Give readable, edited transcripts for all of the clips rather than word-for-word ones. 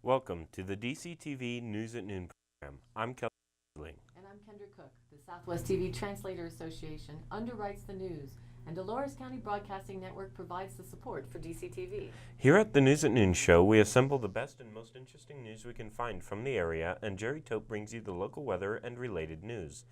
Welcome to the DCTV News at Noon program. I'm Kelly. And I'm Kendra Cook. The Southwest TV Translator Association underwrites the news, and Dolores County Broadcasting Network provides the support for DCTV. Here at the News at Noon show, we assemble the best and most interesting news we can find from the area, and Jerry Tope brings you the local weather and related news.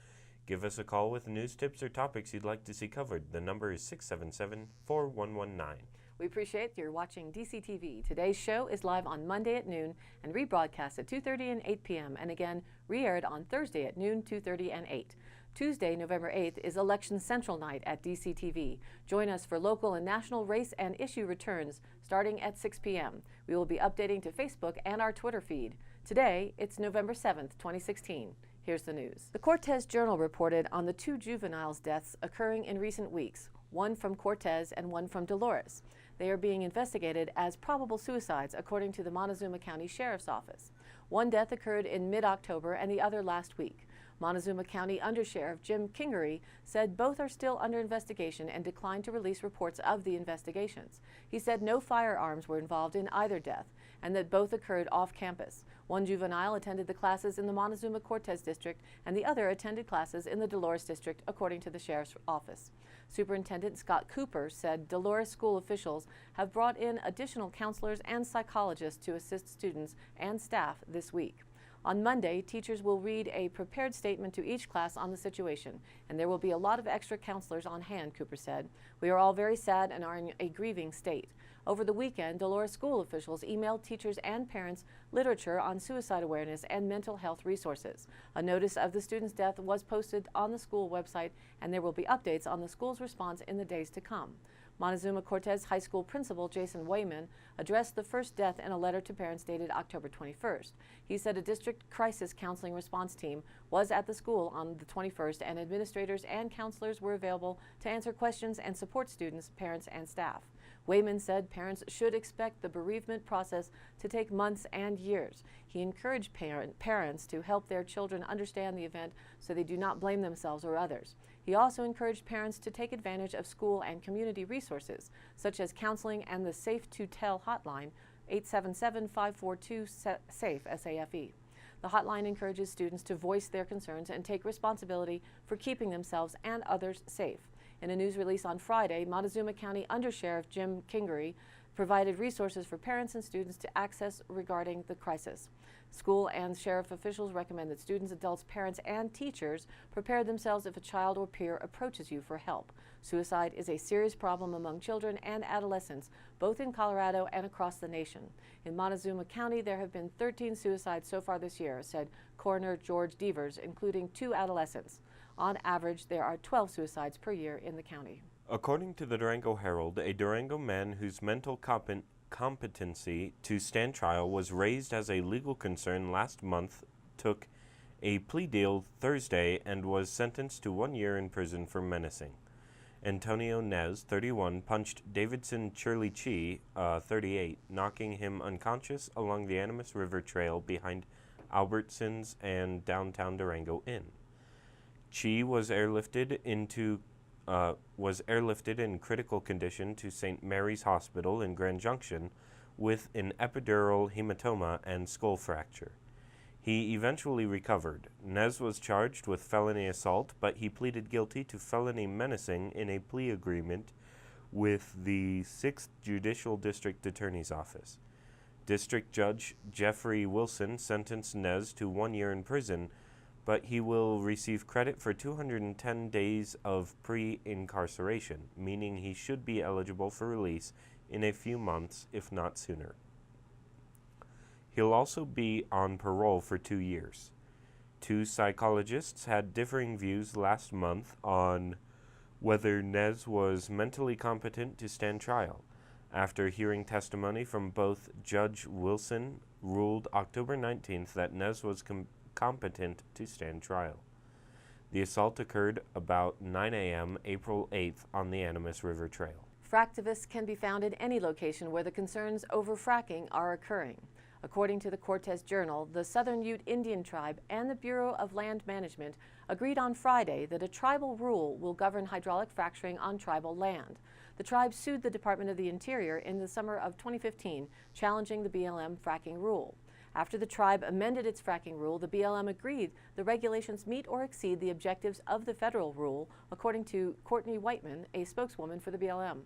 Give us a call with news tips or topics you'd like to see covered. The number is 677-4119. We appreciate you're watching DCTV. Today's show is live on Monday at noon and rebroadcast at 2:30 and 8 p.m. and again re-aired on Thursday at noon, 2:30 and 8. Tuesday, November 8th is Election Central Night at DCTV. Join us for local and national race and issue returns starting at 6 p.m. We will be updating to Facebook and our Twitter feed. Today, it's November 7th, 2016. Here's the news. The Cortez Journal reported on the 2 juveniles' deaths occurring in recent weeks, one from Cortez and one from Dolores. They are being investigated as probable suicides, according to the Montezuma County Sheriff's Office. One death occurred in mid-October and the other last week. Montezuma County Undersheriff Jim Kingery said both are still under investigation and declined to release reports of the investigations. He said no firearms were involved in either death and that both occurred off campus. One juvenile attended the classes in the Montezuma-Cortez district and the other attended classes in the Dolores district, according to the Sheriff's Office. Superintendent Scott Cooper said Dolores school officials have brought in additional counselors and psychologists to assist students and staff this week. On Monday, teachers will read a prepared statement to each class on the situation, and there will be a lot of extra counselors on hand, Cooper said. We are all very sad and are in a grieving state. Over the weekend, Dolores school officials emailed teachers and parents literature on suicide awareness and mental health resources. A notice of the student's death was posted on the school website, and there will be updates on the school's response in the days to come. Montezuma-Cortez High School Principal Jason Wayman addressed the first death in a letter to parents dated October 21st. He said a district crisis counseling response team was at the school on the 21st, and administrators and counselors were available to answer questions and support students, parents, and staff. Wayman said parents should expect the bereavement process to take months and years. He encouraged parents to help their children understand the event so they do not blame themselves or others. He also encouraged parents to take advantage of school and community resources, such as counseling and the Safe to Tell hotline, 877-542-SAFE, S-A-F-E. The hotline encourages students to voice their concerns and take responsibility for keeping themselves and others safe. In a news release on Friday, Montezuma County Undersheriff Jim Kingery provided resources for parents and students to access regarding the crisis. School and sheriff officials recommend that students, adults, parents, and teachers prepare themselves if a child or peer approaches you for help. Suicide is a serious problem among children and adolescents, both in Colorado and across the nation. In Montezuma County, there have been 13 suicides so far this year, said Coroner George Devers, including 2 adolescents. On average, there are 12 suicides per year in the county. According to the Durango Herald, a Durango man whose mental competency to stand trial was raised as a legal concern last month took a plea deal Thursday and was sentenced to 1 year in prison for menacing. Antonio Nez, 31, punched Davidson Shirley Chi, 38, knocking him unconscious along the Animas River Trail behind Albertsons and downtown Durango Inn. Chi was airlifted in critical condition to St. Mary's Hospital in Grand Junction with an epidural hematoma and skull fracture. He eventually recovered. Nez was charged with felony assault, but he pleaded guilty to felony menacing in a plea agreement with the 6th Judicial District Attorney's Office. District Judge Jeffrey Wilson sentenced Nez to 1 year in prison, but he will receive credit for 210 days of pre-incarceration, meaning he should be eligible for release in a few months, if not sooner. He'll also be on parole for 2 years. 2 psychologists had differing views last month on whether Nez was mentally competent to stand trial. After hearing testimony from both, Judge Wilson ruled October 19th that Nez was competent to stand trial. The assault occurred about 9 a.m. April 8th on the Animas River Trail. Fractivists can be found in any location where the concerns over fracking are occurring. According to the Cortez Journal, the Southern Ute Indian Tribe and the Bureau of Land Management agreed on Friday that a tribal rule will govern hydraulic fracturing on tribal land. The tribe sued the Department of the Interior in the summer of 2015, challenging the BLM fracking rule. After the tribe amended its fracking rule, the BLM agreed the regulations meet or exceed the objectives of the federal rule, according to Courtney Whiteman, a spokeswoman for the BLM.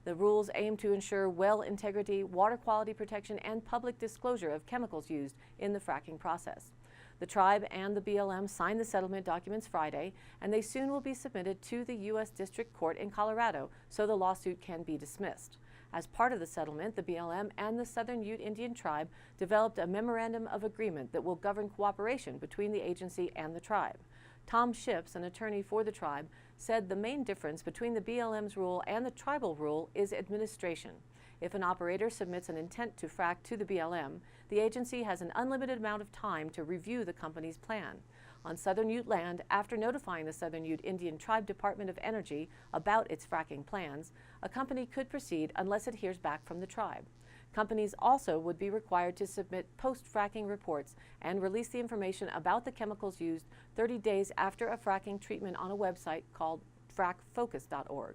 The rules aim to ensure well integrity, water quality protection, and public disclosure of chemicals used in the fracking process. The tribe and the BLM signed the settlement documents Friday, and they soon will be submitted to the U.S. District Court in Colorado so the lawsuit can be dismissed. As part of the settlement, the BLM and the Southern Ute Indian Tribe developed a memorandum of agreement that will govern cooperation between the agency and the tribe. Tom Ships, an attorney for the tribe, said the main difference between the BLM's rule and the tribal rule is administration. If an operator submits an intent to frack to the BLM, the agency has an unlimited amount of time to review the company's plan. On Southern Ute land, after notifying the Southern Ute Indian Tribe Department of Energy about its fracking plans, a company could proceed unless it hears back from the tribe. Companies also would be required to submit post-fracking reports and release the information about the chemicals used 30 days after a fracking treatment on a website called frackfocus.org.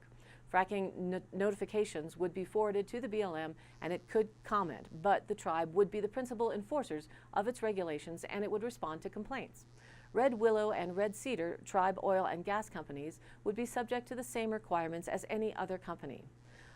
Fracking notifications would be forwarded to the BLM and it could comment, but the tribe would be the principal enforcers of its regulations and it would respond to complaints. Red Willow and Red Cedar tribe oil and gas companies would be subject to the same requirements as any other company.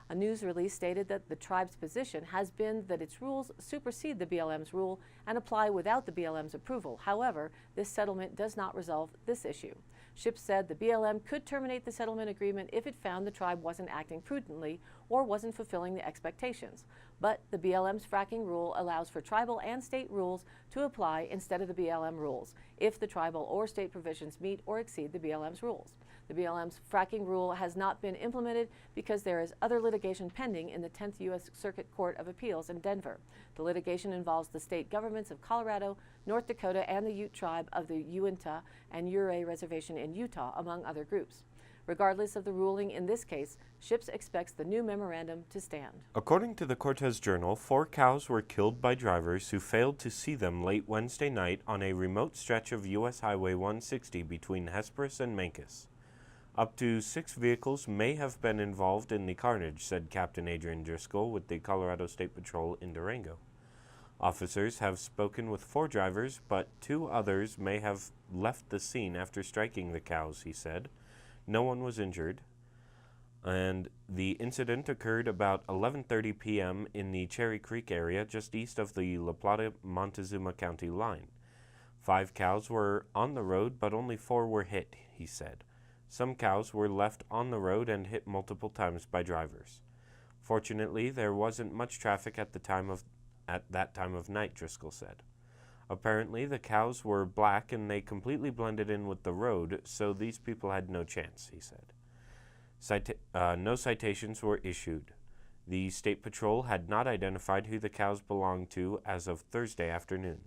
A news release stated that the tribe's position has been that its rules supersede the BLM's rule and apply without the BLM's approval. However, this settlement does not resolve this issue. Ships said the BLM could terminate the settlement agreement if it found the tribe wasn't acting prudently or wasn't fulfilling the expectations. But the BLM's fracking rule allows for tribal and state rules to apply instead of the BLM rules if the tribal or state provisions meet or exceed the BLM's rules. The BLM's fracking rule has not been implemented because there is other litigation pending in the 10th U.S. Circuit Court of Appeals in Denver. The litigation involves the state governments of Colorado, North Dakota, and the Ute tribe of the Uinta and Ouray Reservation in Utah, among other groups. Regardless of the ruling in this case, Ships expects the new memorandum to stand. According to the Cortez Journal, 4 cows were killed by drivers who failed to see them late Wednesday night on a remote stretch of U.S. Highway 160 between Hesperus and Mancos. Up to 6 vehicles may have been involved in the carnage, said Captain Adrian Driscoll with the Colorado State Patrol in Durango. Officers have spoken with 4 drivers, but 2 others may have left the scene after striking the cows, he said. No one was injured, and the incident occurred about 11:30 p.m. in the Cherry Creek area just east of the La Plata-Montezuma County line. 5 cows were on the road, but only 4 were hit, he said. Some cows were left on the road and hit multiple times by drivers. Fortunately, there wasn't much traffic at that time of night, Driscoll said. Apparently, the cows were black and they completely blended in with the road, so these people had no chance, he said. No citations were issued. The State Patrol had not identified who the cows belonged to as of Thursday afternoon.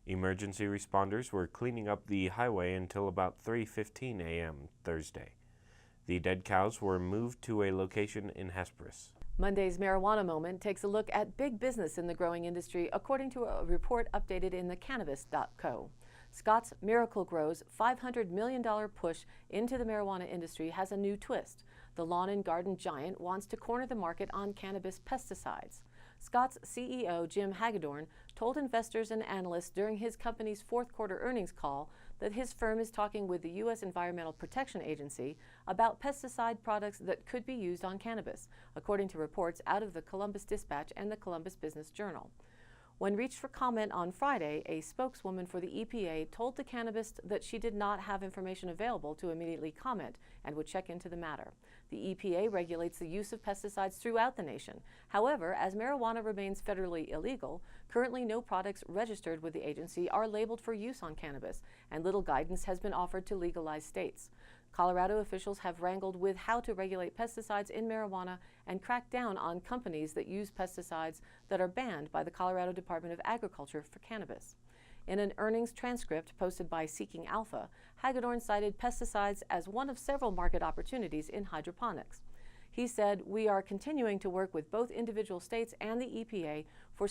Emergency responders were cleaning up the highway until about 3:15 a.m. Thursday. The dead cows were moved to a location in Hesperus. Monday's Marijuana Moment takes a look at big business in the growing industry, according to a report updated in the Cannabis.co. Scott's Miracle Grow's $500 million push into the marijuana industry has a new twist. The lawn and garden giant wants to corner the market on cannabis pesticides. Scott's CEO, Jim Hagedorn, told investors and analysts during his company's fourth quarter earnings call that his firm is talking with the U.S. Environmental Protection Agency about pesticide products that could be used on cannabis, according to reports out of the Columbus Dispatch and the Columbus Business Journal. When reached for comment on Friday, a spokeswoman for the EPA told the cannabist that she did not have information available to immediately comment and would check into the matter. The EPA regulates the use of pesticides throughout the nation. However, as marijuana remains federally illegal, currently no products registered with the agency are labeled for use on cannabis, and little guidance has been offered to legalized states. Colorado officials have wrangled with how to regulate pesticides in marijuana and crack down on companies that use pesticides that are banned by the Colorado Department of Agriculture for cannabis. In an earnings transcript posted by Seeking Alpha, Hagedorn cited pesticides as one of several market opportunities in hydroponics. He said, "We are continuing to work with both individual states and the EPA for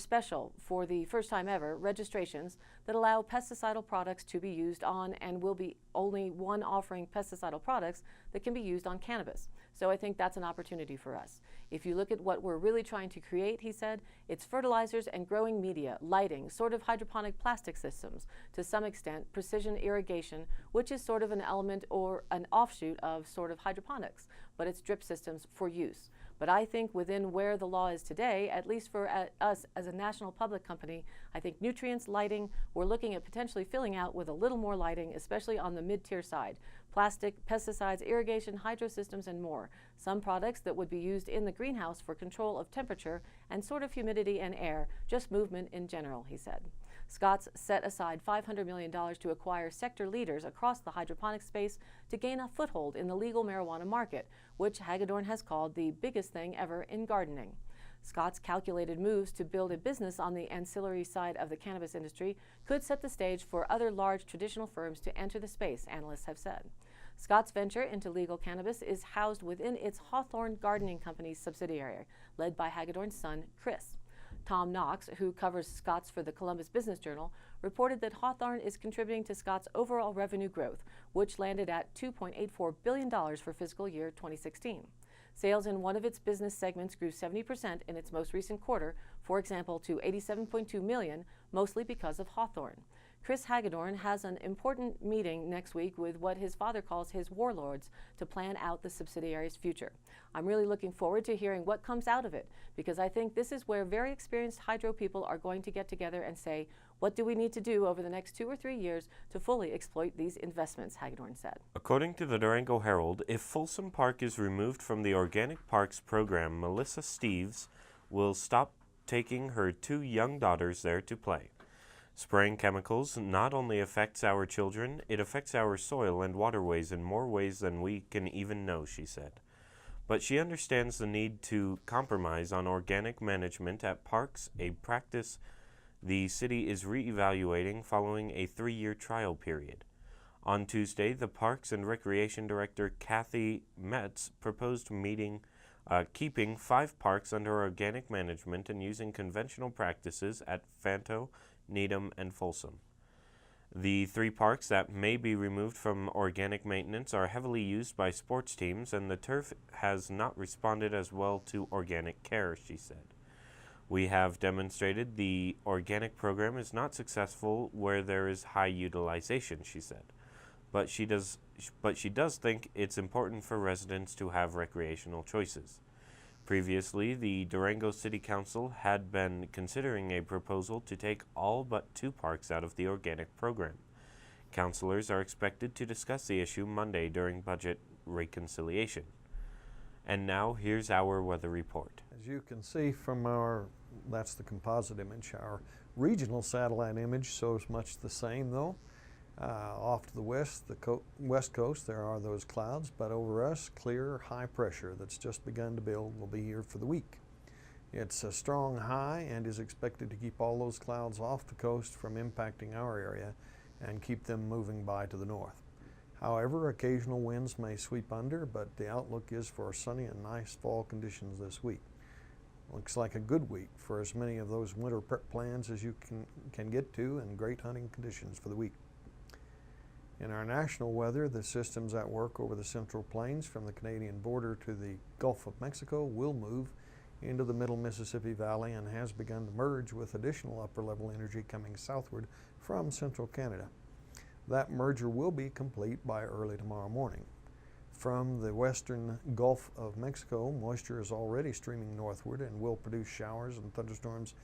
the first time ever, registrations that allow pesticidal products to be used on, and will be only one offering pesticidal products that can be used on cannabis. So I think that's an opportunity for us. If you look at what we're really trying to create, he said, it's fertilizers and growing media, lighting, sort of hydroponic plastic systems, to some extent precision irrigation, which is sort of an element or an offshoot of sort of hydroponics, but it's drip systems for use. But I think within where the law is today, at least for us as a national public company, I think nutrients, lighting, we're looking at potentially filling out with a little more lighting, especially on the mid-tier side. Plastic, pesticides, irrigation, hydro systems, and more. Some products that would be used in the greenhouse for control of temperature and sort of humidity and air, just movement in general, he said. Scott's set aside $500 million to acquire sector leaders across the hydroponic space to gain a foothold in the legal marijuana market, which Hagedorn has called the biggest thing ever in gardening. Scott's calculated moves to build a business on the ancillary side of the cannabis industry could set the stage for other large traditional firms to enter the space, analysts have said. Scott's venture into legal cannabis is housed within its Hawthorne Gardening Company's subsidiary, led by Hagedorn's son, Chris. Tom Knox, who covers Scott's for the Columbus Business Journal, reported that Hawthorne is contributing to Scott's overall revenue growth, which landed at $2.84 billion for fiscal year 2016. Sales in one of its business segments grew 70% in its most recent quarter, for example, to $87.2 million, mostly because of Hawthorne. Chris Hagedorn has an important meeting next week with what his father calls his warlords to plan out the subsidiary's future. I'm really looking forward to hearing what comes out of it, because I think this is where very experienced hydro people are going to get together and say, what do we need to do over the next 2 or 3 years to fully exploit these investments, Hagedorn said. According to the Durango Herald, if Folsom Park is removed from the Organic Parks program, Melissa Steves will stop taking her 2 young daughters there to play. Spraying chemicals not only affects our children, it affects our soil and waterways in more ways than we can even know, she said. But she understands the need to compromise on organic management at parks, a practice the city is re-evaluating following a 3-year trial period. On Tuesday, the Parks and Recreation Director Kathy Metz proposed keeping 5 parks under organic management and using conventional practices at Fanto, Needham, and Folsom. The 3 parks that may be removed from organic maintenance are heavily used by sports teams, and the turf has not responded as well to organic care, she said. We have demonstrated the organic program is not successful where there is high utilization, she said. But she does think it's important for residents to have recreational choices. Previously, the Durango City Council had been considering a proposal to take all but 2 parks out of the organic program. Councilors are expected to discuss the issue Monday during budget reconciliation. And now, here's our weather report. As you can see from that's the composite image. Our regional satellite image shows much the same though. Off to the west, west coast, there are those clouds, but over us, clear high pressure that's just begun to build will be here for the week. It's a strong high and is expected to keep all those clouds off the coast from impacting our area and keep them moving by to the north. However, occasional winds may sweep under, but the outlook is for sunny and nice fall conditions this week. Looks like a good week for as many of those winter prep plans as you can get to, and great hunting conditions for the week. In our national weather, the systems at work over the Central Plains from the Canadian border to the Gulf of Mexico will move into the middle Mississippi Valley and has begun to merge with additional upper-level energy coming southward from central Canada. That merger will be complete by early tomorrow morning. From the western Gulf of Mexico, moisture is already streaming northward and will produce showers and thunderstorms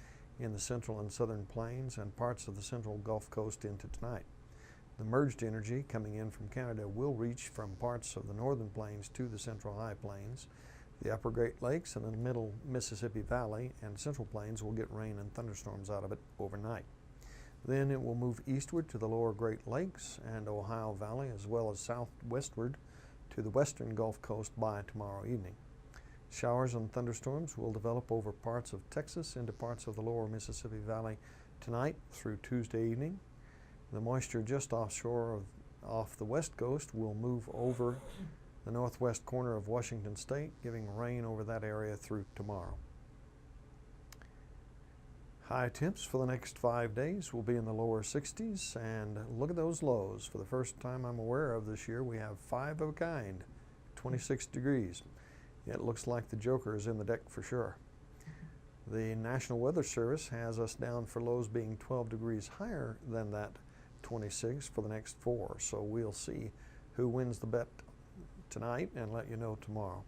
in the central and southern plains and parts of the central Gulf Coast into tonight. The merged energy coming in from Canada will reach from parts of the northern plains to the central high plains. The upper Great Lakes and the middle Mississippi Valley and central plains will get rain and thunderstorms out of it overnight. Then it will move eastward to the lower Great Lakes and Ohio Valley, as well as southwestward to the western Gulf Coast by tomorrow evening. Showers and thunderstorms will develop over parts of Texas into parts of the lower Mississippi Valley tonight through Tuesday evening. The moisture just offshore off the west coast will move over the northwest corner of Washington State, giving rain over that area through tomorrow. High temps for the next 5 days will be in the lower 60s, and look at those lows. For the first time I'm aware of this year, we have 5 of a kind, 26 degrees. It looks like the Joker is in the deck for sure. The National Weather Service has us down for lows being 12 degrees higher than that 26 for the next 4. So we'll see who wins the bet tonight and let you know tomorrow.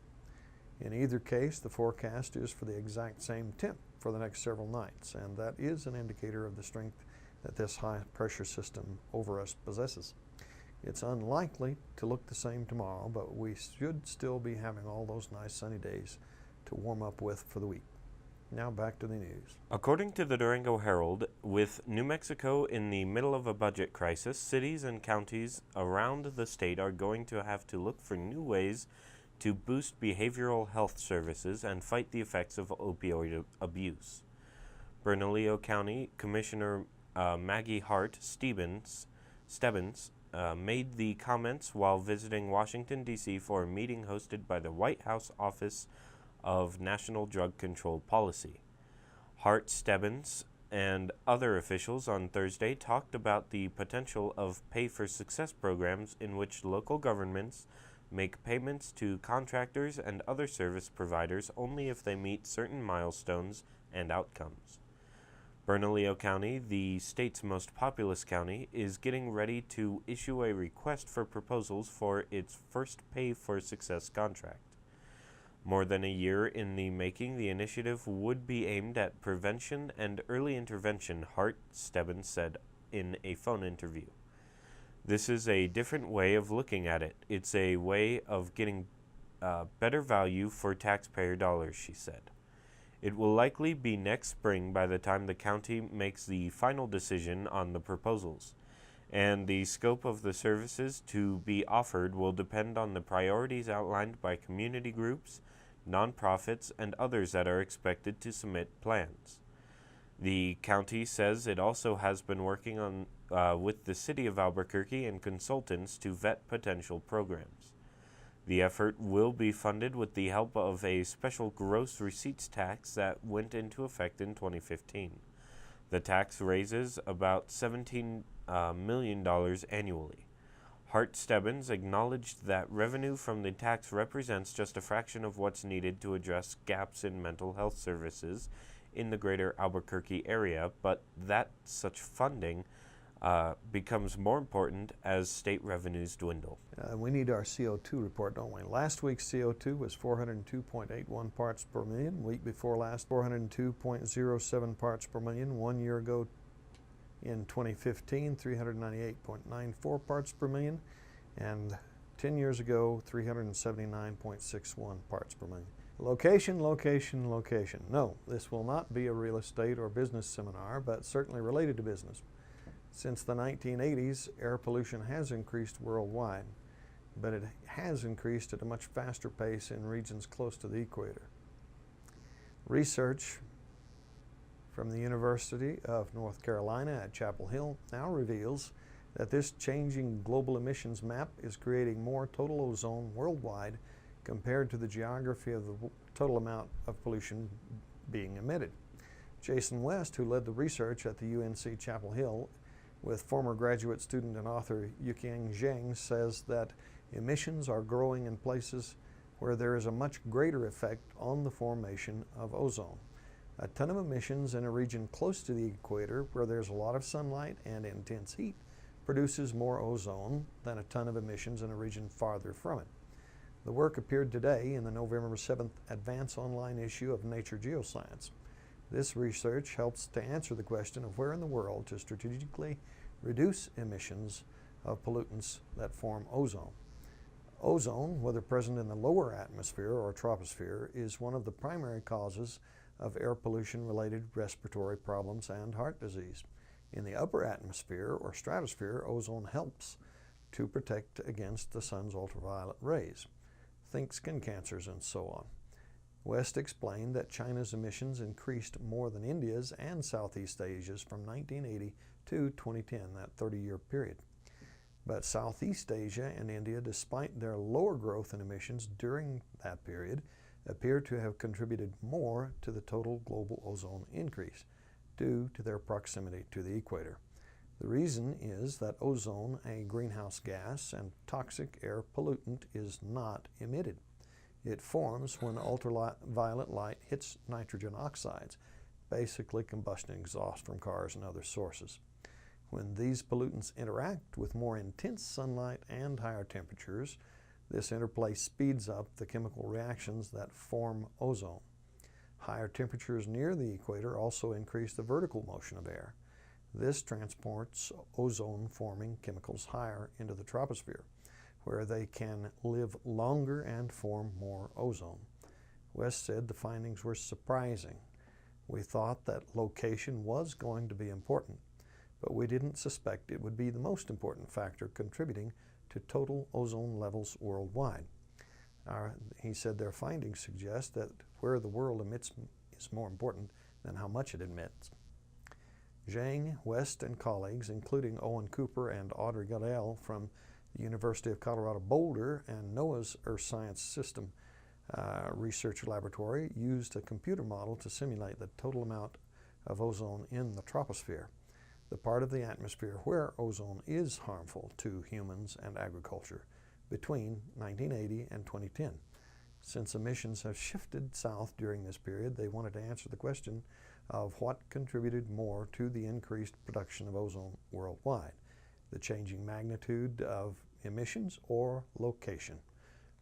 In either case, the forecast is for the exact same temp for the next several nights, and that is an indicator of the strength that this high pressure system over us possesses. It's unlikely to look the same tomorrow, but we should still be having all those nice sunny days to warm up with for the week. Now back to the news. According to the Durango Herald, with New Mexico in the middle of a budget crisis, cities and counties around the state are going to have to look for new ways to boost behavioral health services and fight the effects of opioid abuse. Bernalillo County Commissioner Maggie Hart Stebbins made the comments while visiting Washington, D.C. for a meeting hosted by the White House Office of National Drug Control Policy. Hart Stebbins and other officials on Thursday talked about the potential of pay-for-success programs in which local governments make payments to contractors and other service providers only if they meet certain milestones and outcomes. Bernalillo County, the state's most populous county, is getting ready to issue a request for proposals for its first pay-for-success contract. More than a year in the making, the initiative would be aimed at prevention and early intervention, Hart Stebbins said in a phone interview. This is a different way of looking at it. It's a way of getting better value for taxpayer dollars, she said. It will likely be next spring by the time the county makes the final decision on the proposals, and the scope of the services to be offered will depend on the priorities outlined by community groups, nonprofits, and others that are expected to submit plans. The county says it also has been working on with the city of Albuquerque and consultants to vet potential programs. The effort will be funded with the help of a special gross receipts tax that went into effect in 2015. The tax raises about $17 million annually. Hart Stebbins acknowledged that revenue from the tax represents just a fraction of what's needed to address gaps in mental health services in the greater Albuquerque area, but that such funding becomes more important as state revenues dwindle. We need our CO2 report, don't we? Last week's CO2 was 402.81 parts per million. Week before last, 402.07 parts per million. 1 year ago in 2015, 398.94 parts per million. And 10 years ago, 379.61 parts per million. Location, location, location. No, this will not be a real estate or business seminar, but certainly related to business. Since the 1980s, air pollution has increased worldwide, but it has increased at a much faster pace in regions close to the equator. Research from the University of North Carolina at Chapel Hill now reveals that this changing global emissions map is creating more total ozone worldwide compared to the geography of the total amount of pollution being emitted. Jason West, who led the research at the UNC Chapel Hill with former graduate student and author Yuqiang Zheng, says that emissions are growing in places where there is a much greater effect on the formation of ozone. A ton of emissions in a region close to the equator where there's a lot of sunlight and intense heat produces more ozone than a ton of emissions in a region farther from it. The work appeared today in the November 7th Advance Online issue of Nature Geoscience. This research helps to answer the question of where in the world to strategically reduce emissions of pollutants that form ozone. Ozone, whether present in the lower atmosphere or troposphere, is one of the primary causes of air pollution-related respiratory problems and heart disease. In the upper atmosphere or stratosphere, ozone helps to protect against the sun's ultraviolet rays. Think skin cancers and so on. West explained that China's emissions increased more than India's and Southeast Asia's from 1980 to 2010, that 30-year period. But Southeast Asia and India, despite their lower growth in emissions during that period, appear to have contributed more to the total global ozone increase due to their proximity to the equator. The reason is that ozone, a greenhouse gas and toxic air pollutant, is not emitted. It forms when ultraviolet light hits nitrogen oxides, basically combustion exhaust from cars and other sources. When these pollutants interact with more intense sunlight and higher temperatures, this interplay speeds up the chemical reactions that form ozone. Higher temperatures near the equator also increase the vertical motion of air. This transports ozone-forming chemicals higher into the troposphere, where they can live longer and form more ozone. West said the findings were surprising. We thought that location was going to be important, but we didn't suspect it would be the most important factor contributing to total ozone levels worldwide. He said their findings suggest that where the world emits is more important than how much it emits. Zhang, West, and colleagues, including Owen Cooper and Audrey Goodell from the University of Colorado Boulder and NOAA's Earth Science System Research Laboratory, used a computer model to simulate the total amount of ozone in the troposphere, the part of the atmosphere where ozone is harmful to humans and agriculture, between 1980 and 2010. Since emissions have shifted south during this period, they wanted to answer the question of what contributed more to the increased production of ozone worldwide, the changing magnitude of emissions or location.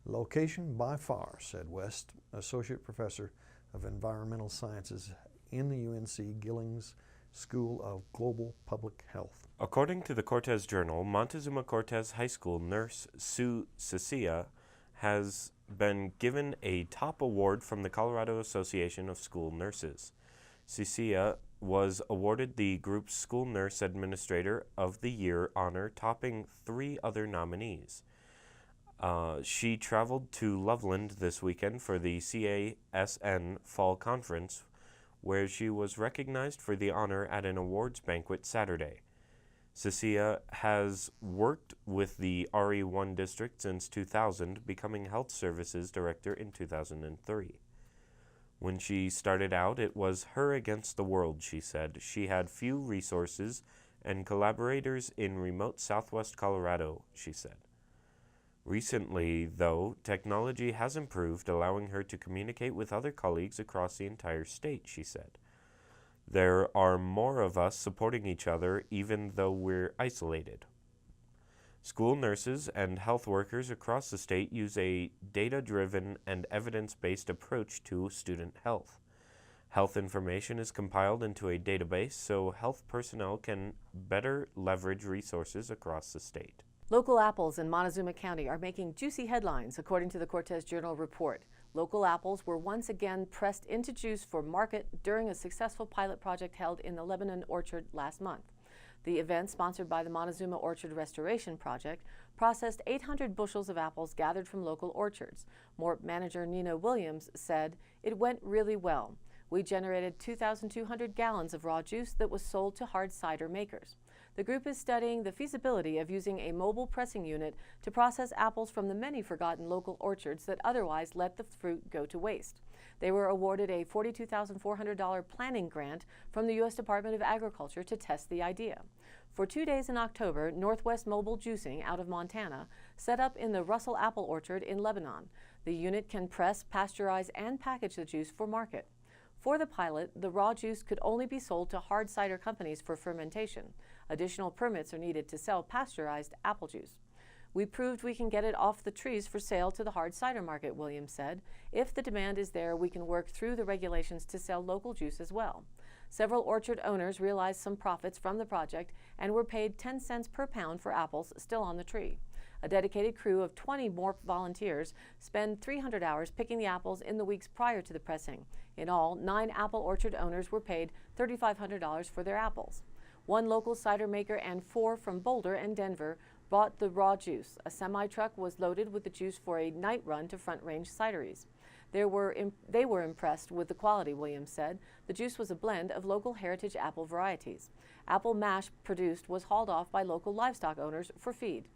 Location by far, said West, Associate Professor of Environmental Sciences in the UNC Gillings School of Global Public Health. According to the Cortez Journal, Montezuma Cortez High School nurse Sue Cecilia has been given a top award from the Colorado Association of School Nurses. Cecilia was awarded the group's School Nurse Administrator of the Year honor, topping 3 other nominees. She traveled to Loveland this weekend for the CASN Fall Conference, where she was recognized for the honor at an awards banquet Saturday. Cecilia has worked with the RE1 district since 2000, becoming Health Services Director in 2003. When she started out, it was her against the world, she said. She had few resources and collaborators in remote southwest Colorado, she said. Recently, though, technology has improved, allowing her to communicate with other colleagues across the entire state, she said. There are more of us supporting each other even though we're isolated. School nurses and health workers across the state use a data-driven and evidence-based approach to student health. Health information is compiled into a database so health personnel can better leverage resources across the state. Local apples in Montezuma County are making juicy headlines, according to the Cortez Journal report. Local apples were once again pressed into juice for market during a successful pilot project held in the Lebanon Orchard last month. The event, sponsored by the Montezuma Orchard Restoration Project, processed 800 bushels of apples gathered from local orchards. MORP manager Nina Williams said, "It went really well. We generated 2,200 gallons of raw juice that was sold to hard cider makers." The group is studying the feasibility of using a mobile pressing unit to process apples from the many forgotten local orchards that otherwise let the fruit go to waste. They were awarded a $42,400 planning grant from the U.S. Department of Agriculture to test the idea. For 2 days in October, Northwest Mobile Juicing out of Montana set up in the Russell Apple Orchard in Lebanon. The unit can press, pasteurize, and package the juice for market. For the pilot, the raw juice could only be sold to hard cider companies for fermentation. Additional permits are needed to sell pasteurized apple juice. "We proved we can get it off the trees for sale to the hard cider market," Williams said. "If the demand is there, we can work through the regulations to sell local juice as well." Several orchard owners realized some profits from the project and were paid 10 cents per pound for apples still on the tree. A dedicated crew of 20 MORP volunteers spend 300 hours picking the apples in the weeks prior to the pressing. In all, 9 apple orchard owners were paid $3,500 for their apples. 1 local cider maker and 4 from Boulder and Denver bought the raw juice. A semi-truck was loaded with the juice for a night run to Front Range cideries. They were impressed with the quality, Williams said. The juice was a blend of local heritage apple varieties. Apple mash produced was hauled off by local livestock owners for feed.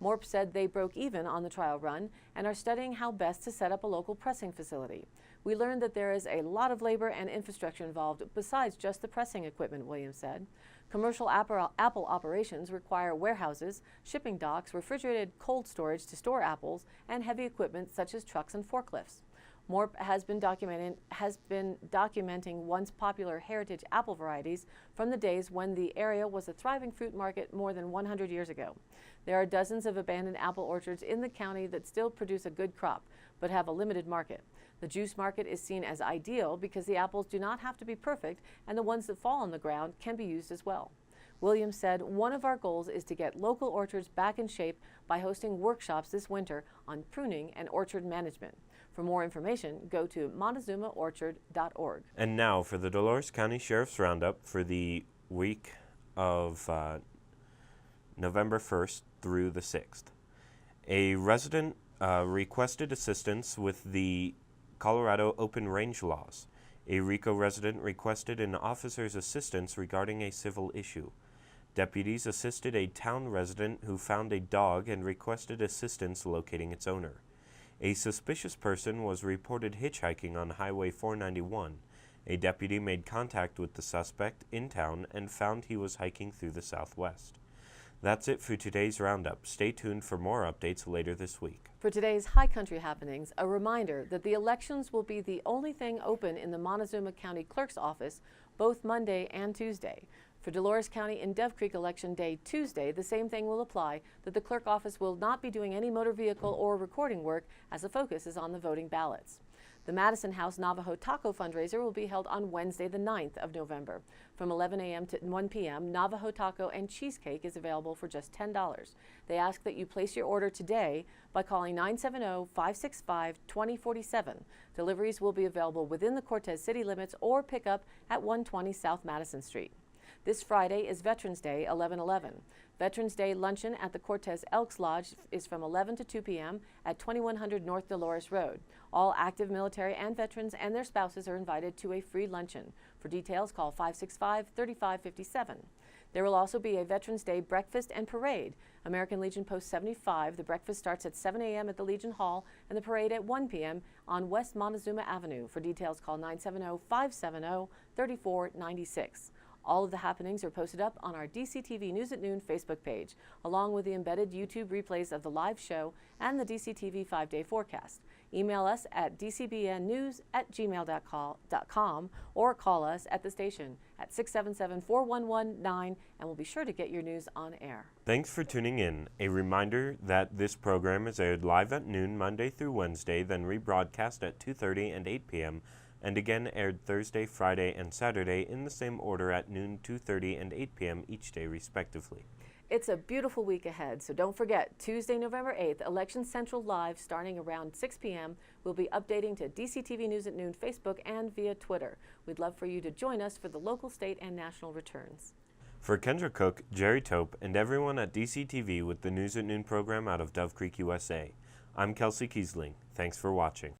MORP said they broke even on the trial run and are studying how best to set up a local pressing facility. We learned that there is a lot of labor and infrastructure involved besides just the pressing equipment, Williams said. Commercial apple operations require warehouses, shipping docks, refrigerated cold storage to store apples, and heavy equipment such as trucks and forklifts. MORP has been documenting once popular heritage apple varieties from the days when the area was a thriving fruit market more than 100 years ago. There are dozens of abandoned apple orchards in the county that still produce a good crop, but have a limited market. The juice market is seen as ideal because the apples do not have to be perfect, and the ones that fall on the ground can be used as well. Williams said, "One of our goals is to get local orchards back in shape by hosting workshops this winter on pruning and orchard management." For more information, go to montezumaorchard.org. And now for the Dolores County Sheriff's Roundup for the week of November 1st through the 6th. A resident requested assistance with the Colorado open range laws. A Rico resident requested an officer's assistance regarding a civil issue. Deputies assisted a town resident who found a dog and requested assistance locating its owner. A suspicious person was reported hitchhiking on Highway 491. A deputy made contact with the suspect in town and found he was hiking through the southwest. That's it for today's Roundup. Stay tuned for more updates later this week. For today's High Country happenings, a reminder that the elections will be the only thing open in the Montezuma County Clerk's office both Monday and Tuesday. For Dolores County in Dove Creek Election Day Tuesday, the same thing will apply, that the clerk office will not be doing any motor vehicle or recording work as the focus is on the voting ballots. The Madison House Navajo Taco fundraiser will be held on Wednesday, the 9th of November. From 11 a.m. to 1 p.m., Navajo Taco and cheesecake is available for just $10. They ask that you place your order today by calling 970-565-2047. Deliveries will be available within the Cortez city limits or pick up at 120 South Madison Street. This Friday is Veterans Day, 11/11. Veterans Day luncheon at the Cortez Elks Lodge is from 11 to 2 p.m. at 2100 North Dolores Road. All active military and veterans and their spouses are invited to a free luncheon. For details, call 565-3557. There will also be a Veterans Day breakfast and parade. American Legion Post 75, the breakfast starts at 7 a.m. at the Legion Hall and the parade at 1 p.m. on West Montezuma Avenue. For details, call 970-570-3496. All of the happenings are posted up on our DCTV News at Noon Facebook page, along with the embedded YouTube replays of the live show and the DCTV 5-day forecast. Email us at dcbnnews@gmail.com or call us at the station at 677-4119, and we'll be sure to get your news on air. Thanks for tuning in. A reminder that this program is aired live at noon Monday through Wednesday, then rebroadcast at 2:30 and 8 p.m., and again aired Thursday, Friday, and Saturday in the same order at noon, 2:30, and 8 p.m. each day, respectively. It's a beautiful week ahead, so don't forget, Tuesday, November 8th, Election Central Live, starting around 6 p.m. We'll be updating to DCTV News at Noon Facebook and via Twitter. We'd love for you to join us for the local, state, and national returns. For Kendra Cook, Jerry Tope, and everyone at DCTV with the News at Noon program out of Dove Creek, USA, I'm Kelsey Kiesling. Thanks for watching.